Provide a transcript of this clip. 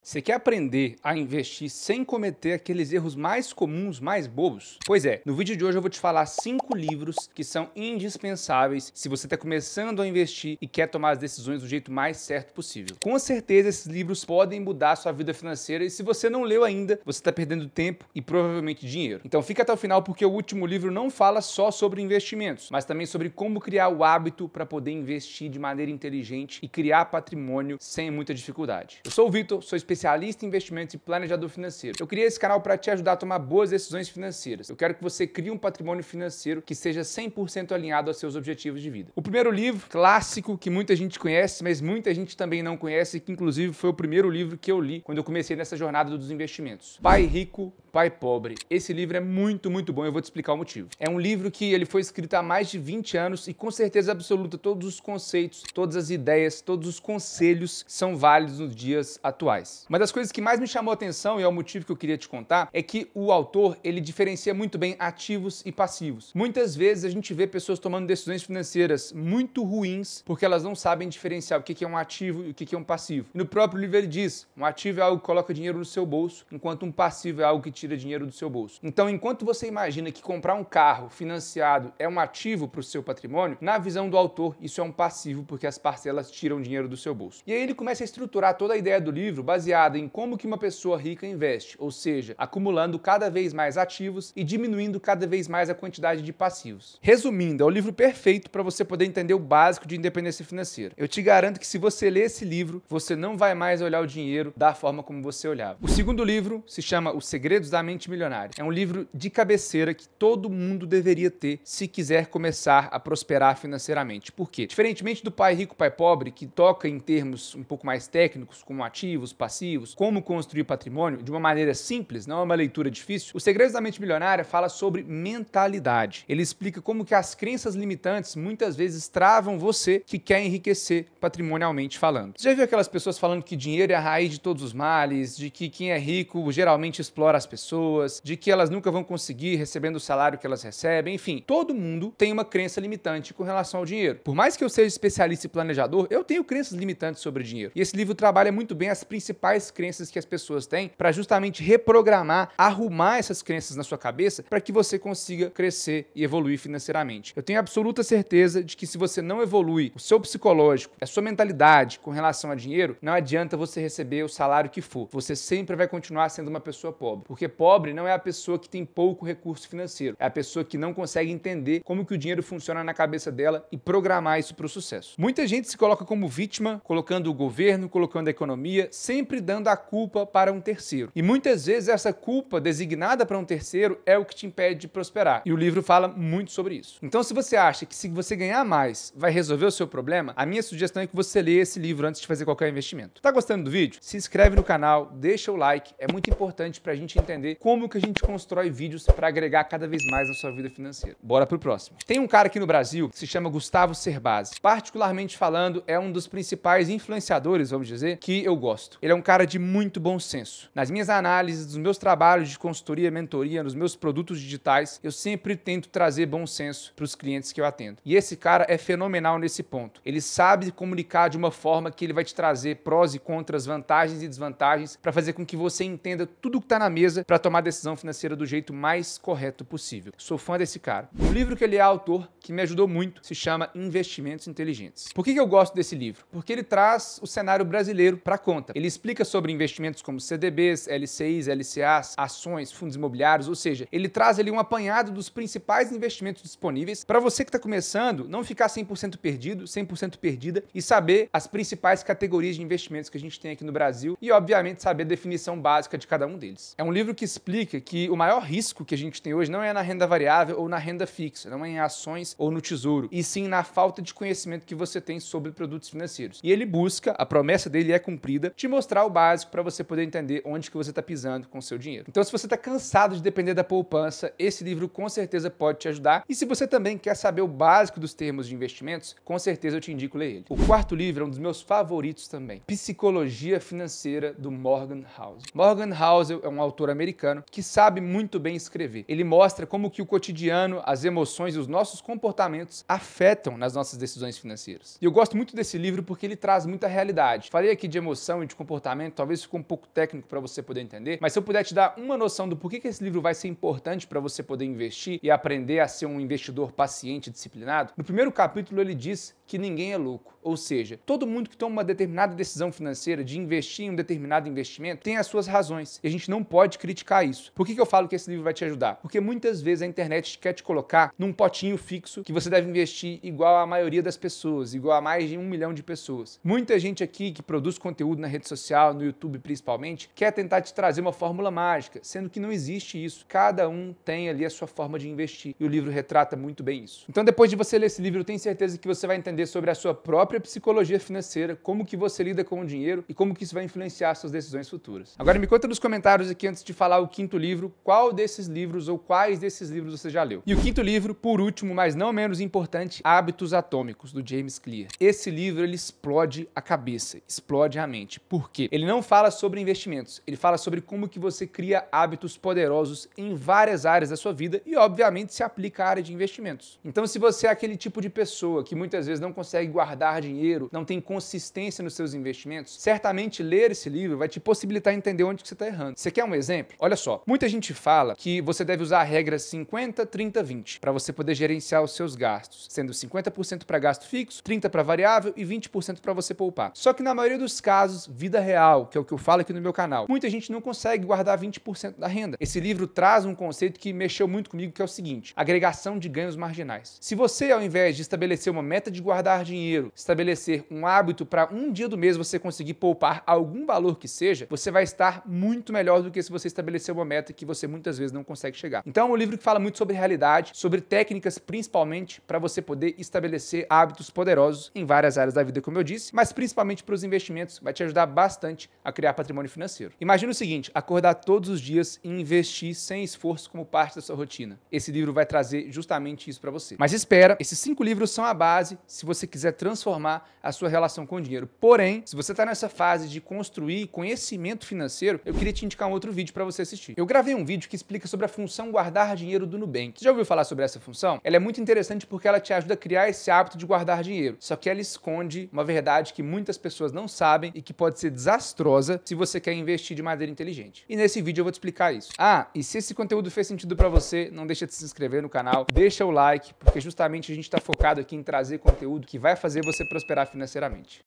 Você quer aprender a investir sem cometer aqueles erros mais comuns, mais bobos? Pois é, no vídeo de hoje eu vou te falar 5 livros que são indispensáveis se você está começando a investir e quer tomar as decisões do jeito mais certo possível. Com certeza esses livros podem mudar a sua vida financeira e se você não leu ainda, você está perdendo tempo e provavelmente dinheiro. Então fica até o final porque o último livro não fala só sobre investimentos, mas também sobre como criar o hábito para poder investir de maneira inteligente e criar patrimônio sem muita dificuldade. Eu sou o Vitor, sou especialista em investimentos e planejador financeiro. Eu criei esse canal para te ajudar a tomar boas decisões financeiras. Eu quero que você crie um patrimônio financeiro que seja 100% alinhado aos seus objetivos de vida. O primeiro livro, clássico, que muita gente conhece, mas muita gente também não conhece, que inclusive foi o primeiro livro que eu li quando eu comecei nessa jornada dos investimentos. Pai Rico, Pai Pobre. Esse livro é muito bom e eu vou te explicar o motivo. É um livro que ele foi escrito há mais de 20 anos e com certeza absoluta todos os conceitos, todas as ideias, todos os conselhos são válidos nos dias atuais. Uma das coisas que mais me chamou a atenção e é o motivo que eu queria te contar é que o autor, ele diferencia muito bem ativos e passivos. Muitas vezes a gente vê pessoas tomando decisões financeiras muito ruins porque elas não sabem diferenciar o que é um ativo e o que é um passivo. E no próprio livro ele diz, um ativo é algo que coloca dinheiro no seu bolso, enquanto um passivo é algo que tira dinheiro do seu bolso. Então, enquanto você imagina que comprar um carro financiado é um ativo para o seu patrimônio, na visão do autor, isso é um passivo porque as parcelas tiram dinheiro do seu bolso. E aí ele começa a estruturar toda a ideia do livro baseada em como que uma pessoa rica investe, ou seja, acumulando cada vez mais ativos e diminuindo cada vez mais a quantidade de passivos. Resumindo, é o livro perfeito para você poder entender o básico de independência financeira. Eu te garanto que se você ler esse livro, você não vai mais olhar o dinheiro da forma como você olhava. O segundo livro se chama Os Segredos da Mente Milionária. É um livro de cabeceira que todo mundo deveria ter se quiser começar a prosperar financeiramente. Por quê? Diferentemente do Pai Rico, Pai Pobre, que toca em termos um pouco mais técnicos, como ativos, passivos, como construir patrimônio, de uma maneira simples, não é uma leitura difícil, Os Segredos da Mente Milionária fala sobre mentalidade. Ele explica como que as crenças limitantes muitas vezes travam você que quer enriquecer patrimonialmente falando. Você já viu aquelas pessoas falando que dinheiro é a raiz de todos os males, de que quem é rico geralmente explora as pessoas, de que elas nunca vão conseguir recebendo o salário que elas recebem, enfim, todo mundo tem uma crença limitante com relação ao dinheiro. Por mais que eu seja especialista e planejador, eu tenho crenças limitantes sobre dinheiro. E esse livro trabalha muito bem as principais crenças que as pessoas têm para justamente reprogramar, arrumar essas crenças na sua cabeça para que você consiga crescer e evoluir financeiramente. Eu tenho absoluta certeza de que se você não evolui o seu psicológico, a sua mentalidade com relação a dinheiro, não adianta você receber o salário que for. Você sempre vai continuar sendo uma pessoa pobre. Porque pobre não é a pessoa que tem pouco recurso financeiro, é a pessoa que não consegue entender como que o dinheiro funciona na cabeça dela e programar isso para o sucesso. Muita gente se coloca como vítima, colocando o governo, colocando a economia, sempre dando a culpa para um terceiro. E muitas vezes essa culpa designada para um terceiro é o que te impede de prosperar. E o livro fala muito sobre isso. Então, se você acha que se você ganhar mais vai resolver o seu problema, a minha sugestão é que você leia esse livro antes de fazer qualquer investimento. Tá gostando do vídeo? Se inscreve no canal, deixa o like, é muito importante para a gente entender como que a gente constrói vídeos para agregar cada vez mais na sua vida financeira. Bora pro próximo. Tem um cara aqui no Brasil que se chama Gustavo Cerbasi. Particularmente falando, é um dos principais influenciadores, vamos dizer, que eu gosto. Ele é um cara de muito bom senso. Nas minhas análises, dos meus trabalhos de consultoria, mentoria, nos meus produtos digitais, eu sempre tento trazer bom senso para os clientes que eu atendo. E esse cara é fenomenal nesse ponto. Ele sabe comunicar de uma forma que ele vai te trazer prós e contras, vantagens e desvantagens para fazer com que você entenda tudo que está na mesa para tomar a decisão financeira do jeito mais correto possível. Sou fã desse cara. O livro que ele é autor, que me ajudou muito, se chama Investimentos Inteligentes. Por que eu gosto desse livro? Porque ele traz o cenário brasileiro para conta. Ele explica sobre investimentos como CDBs, LCIs, LCAs, ações, fundos imobiliários, ou seja, ele traz ali um apanhado dos principais investimentos disponíveis para você que está começando não ficar 100% perdido, 100% perdida e saber as principais categorias de investimentos que a gente tem aqui no Brasil e, obviamente, saber a definição básica de cada um deles. É um livro que explica que o maior risco que a gente tem hoje não é na renda variável ou na renda fixa, não é em ações ou no tesouro, e sim na falta de conhecimento que você tem sobre produtos financeiros. E ele busca, a promessa dele é cumprida, te mostrar o básico para você poder entender onde que você está pisando com o seu dinheiro. Então, se você está cansado de depender da poupança, esse livro com certeza pode te ajudar. E se você também quer saber o básico dos termos de investimentos, com certeza eu te indico ler ele. O quarto livro é um dos meus favoritos também, Psicologia Financeira, do Morgan Housel. Morgan Housel é um autor americano que sabe muito bem escrever. Ele mostra como que o cotidiano, as emoções e os nossos comportamentos afetam nas nossas decisões financeiras. E eu gosto muito desse livro porque ele traz muita realidade. Falei aqui de emoção e de comportamento comportamento, talvez ficou um pouco técnico para você poder entender, mas se eu puder te dar uma noção do porquê que esse livro vai ser importante para você poder investir e aprender a ser um investidor paciente e disciplinado, no primeiro capítulo ele diz que ninguém é louco, ou seja, todo mundo que toma uma determinada decisão financeira de investir em um determinado investimento tem as suas razões e a gente não pode criticar isso. Por que eu falo que esse livro vai te ajudar? Porque muitas vezes a internet quer te colocar num potinho fixo que você deve investir igual a maioria das pessoas, igual a mais de 1 milhão de pessoas. Muita gente aqui que produz conteúdo na rede social, no YouTube principalmente, quer tentar te trazer uma fórmula mágica, sendo que não existe isso. Cada um tem ali a sua forma de investir e o livro retrata muito bem isso. Então depois de você ler esse livro, eu tenho certeza que você vai entender sobre a sua própria psicologia financeira, como que você lida com o dinheiro e como que isso vai influenciar suas decisões futuras. Agora me conta nos comentários aqui, antes de falar o quinto livro, qual desses livros ou quais desses livros você já leu. E o quinto livro, por último, mas não menos importante, Hábitos Atômicos, do James Clear. Esse livro, ele explode a cabeça, explode a mente. Por quê? Ele não fala sobre investimentos, ele fala sobre como que você cria hábitos poderosos em várias áreas da sua vida e, obviamente, se aplica à área de investimentos. Então, se você é aquele tipo de pessoa que muitas vezes não consegue guardar dinheiro, não tem consistência nos seus investimentos, certamente ler esse livro vai te possibilitar entender onde que você está errando. Você quer um exemplo? Olha só, muita gente fala que você deve usar a regra 50, 30, 20 para você poder gerenciar os seus gastos, sendo 50% para gasto fixo, 30% para variável e 20% para você poupar. Só que na maioria dos casos, vida real, que é o que eu falo aqui no meu canal, muita gente não consegue guardar 20% da renda. Esse livro traz um conceito que mexeu muito comigo, que é o seguinte: agregação de ganhos marginais. Se você, ao invés de estabelecer uma meta de guardar dinheiro, estabelecer um hábito para um dia do mês você conseguir poupar algum valor que seja, você vai estar muito melhor do que se você estabelecer uma meta que você muitas vezes não consegue chegar. Então é um livro que fala muito sobre realidade, sobre técnicas principalmente para você poder estabelecer hábitos poderosos em várias áreas da vida, como eu disse, mas principalmente para os investimentos, vai te ajudar bastante a criar patrimônio financeiro. Imagina o seguinte: acordar todos os dias e investir sem esforço como parte da sua rotina. Esse livro vai trazer justamente isso para você. Mas espera, esses 5 livros são a base se você quiser transformar a sua relação com o dinheiro. Porém, se você está nessa fase de construir conhecimento financeiro, eu queria te indicar um outro vídeo para você assistir. Eu gravei um vídeo que explica sobre a função guardar dinheiro do Nubank. Você já ouviu falar sobre essa função? Ela é muito interessante porque ela te ajuda a criar esse hábito de guardar dinheiro. Só que ela esconde uma verdade que muitas pessoas não sabem e que pode ser desastrosa se você quer investir de maneira inteligente. E nesse vídeo eu vou te explicar isso. Ah, e se esse conteúdo fez sentido para você, não deixa de se inscrever no canal, deixa o like, porque justamente a gente está focado aqui em trazer conteúdo que vai fazer você prosperar financeiramente.